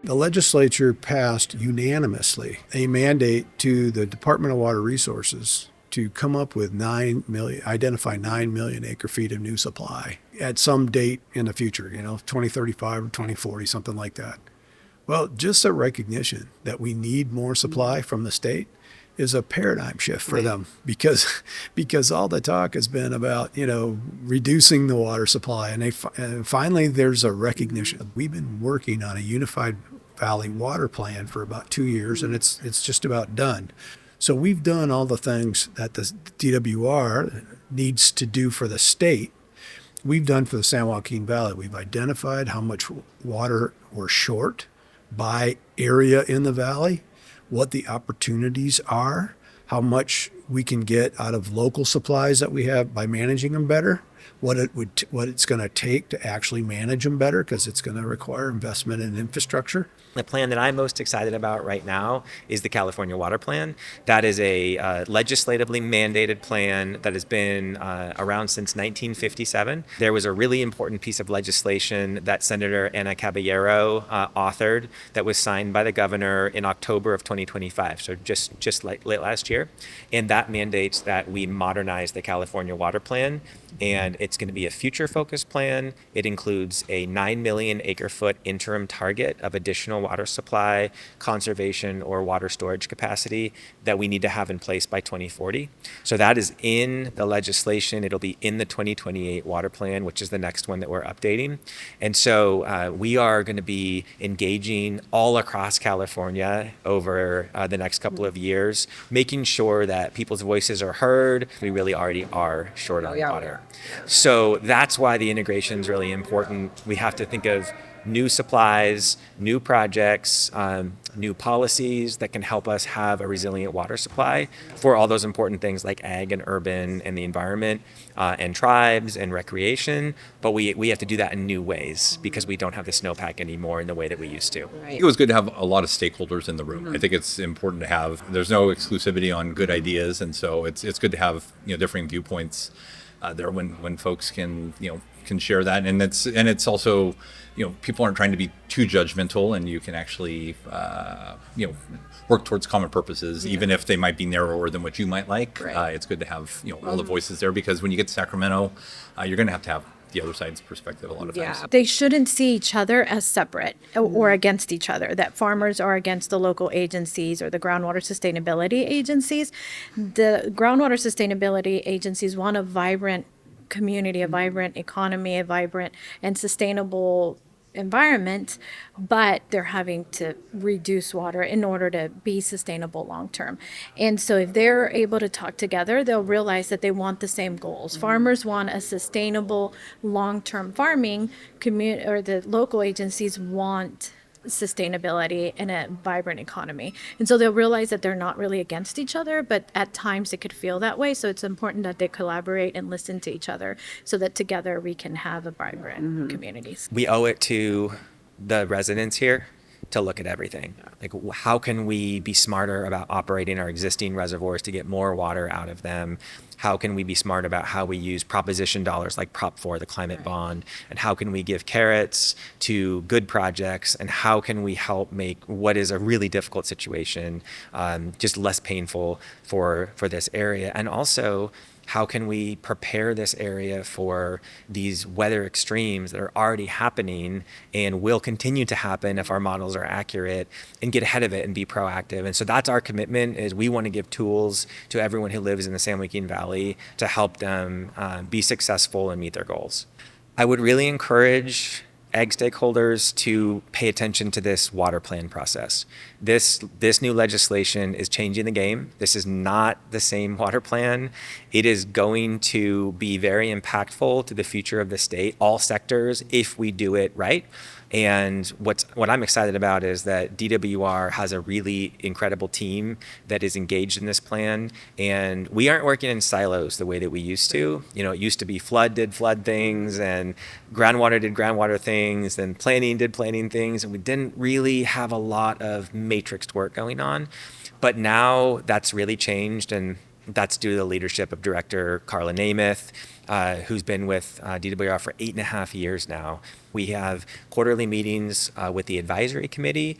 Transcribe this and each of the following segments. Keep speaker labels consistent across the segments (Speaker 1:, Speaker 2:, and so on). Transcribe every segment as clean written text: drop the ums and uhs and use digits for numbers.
Speaker 1: The legislature passed unanimously a mandate to the Department of Water Resources to come up with identify 9 million acre feet of new supply at some date in the future, 2035 or 2040, something like that. Well, just a recognition that we need more supply from the state is a paradigm shift for them because all the talk has been about, reducing the water supply. And finally, there's a recognition. We've been working on a unified Valley water plan for about 2 years, and it's just about done. So we've done all the things that the DWR needs to do for the state. We've done for the San Joaquin Valley. We've identified how much water we're short by area in the valley, what the opportunities are, how much we can get out of local supplies that we have by managing them better, what it's going to take to actually manage them better, because it's going to require investment in infrastructure.
Speaker 2: The plan that I'm most excited about right now is the California Water Plan. That is a legislatively mandated plan that has been around since 1957. There was a really important piece of legislation that Senator Ana Caballero authored that was signed by the governor in October of 2025, so just late last year. And that mandates that we modernize the California Water Plan. And it's going to be a future-focused plan. It includes a 9 million acre-foot interim target of additional water supply, conservation, or water storage capacity that we need to have in place by 2040. So that is in the legislation. It'll be in the 2028 water plan, which is the next one that we're updating. And so we are going to be engaging all across California over the next couple of years, making sure that people's voices are heard. We really already are short on water. So that's why the integration is really important. We have to think of new supplies, new projects, new policies that can help us have a resilient water supply for all those important things like ag and urban and the environment and tribes and recreation. But we have to do that in new ways because we don't have the snowpack anymore in the way that we used to.
Speaker 3: Right. It was good to have a lot of stakeholders in the room. I think it's important to have, there's no exclusivity on good ideas. And so it's good to have, differing viewpoints there when folks can share that, and it's also people aren't trying to be too judgmental, and you can actually work towards common purposes, even if they might be narrower than what you might like. Right. It's good to have all the voices there, because when you get to Sacramento, you're going to have the other side's perspective a lot of times.
Speaker 4: They shouldn't see each other as separate or against each other, that farmers are against the local agencies or the groundwater sustainability agencies. The groundwater sustainability agencies want a vibrant community, a vibrant economy, a vibrant and sustainable environment, but they're having to reduce water in order to be sustainable long term. And so if they're able to talk together, they'll realize that they want the same goals. Farmers want a sustainable long-term farming, or the local agencies want sustainability and a vibrant economy. And so they'll realize that they're not really against each other, but at times it could feel that way. So it's important that they collaborate and listen to each other so that together we can have a vibrant communities.
Speaker 2: We owe it to the residents here to look at everything. Like, how can we be smarter about operating our existing reservoirs to get more water out of them? How can we be smart about how we use proposition dollars like Prop 4, the climate bond? And how can we give carrots to good projects? And how can we help make what is a really difficult situation just less painful for this area? And also, how can we prepare this area for these weather extremes that are already happening and will continue to happen if our models are accurate, and get ahead of it and be proactive? And so that's our commitment, is we want to give tools to everyone who lives in the San Joaquin Valley to help them be successful and meet their goals. I would really encourage ag stakeholders to pay attention to this water plan process. This new legislation is changing the game. This is not the same water plan. It is going to be very impactful to the future of the state, all sectors, if we do it right. And what I'm excited about is that DWR has a really incredible team that is engaged in this plan, and we aren't working in silos the way that we used to. It used to be flood did flood things, and groundwater did groundwater things, and planning did planning things, and we didn't really have a lot of matrixed work going on. But now that's really changed, and That's due to the leadership of Director Carla Namath, who's been with DWR for 8.5 years now. We have quarterly meetings with the advisory committee,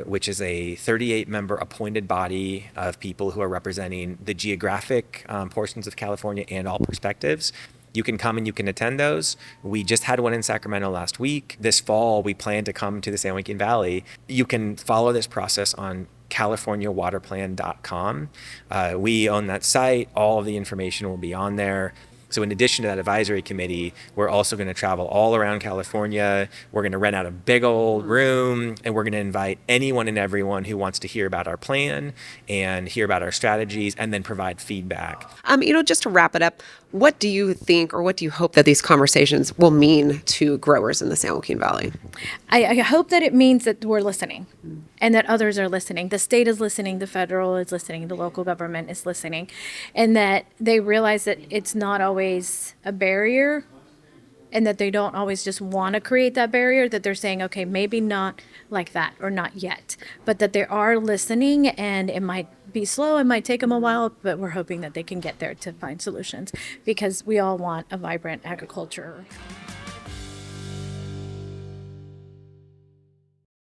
Speaker 2: which is a 38-member appointed body of people who are representing the geographic portions of California and all perspectives. You can come and you can attend those. We just had one in Sacramento last week. This fall, we plan to come to the San Joaquin Valley. You can follow this process on californiawaterplan.com. We own that site. All of the information will be on there. So in addition to that advisory committee, we're also going to travel all around California. We're going to rent out a big old room, and we're going to invite anyone and everyone who wants to hear about our plan and hear about our strategies and then provide feedback.
Speaker 5: Just to wrap it up, what do you think or what do you hope that these conversations will mean to growers in the San Joaquin Valley?
Speaker 4: I hope that it means that we're listening and that others are listening. The state is listening, the federal is listening, the local government is listening, and that they realize that it's not always a barrier and that they don't always just want to create that barrier, that they're saying, okay, maybe not like that or not yet, but that they are listening, and it might be slow, it might take them a while, but we're hoping that they can get there to find solutions because we all want a vibrant agriculture.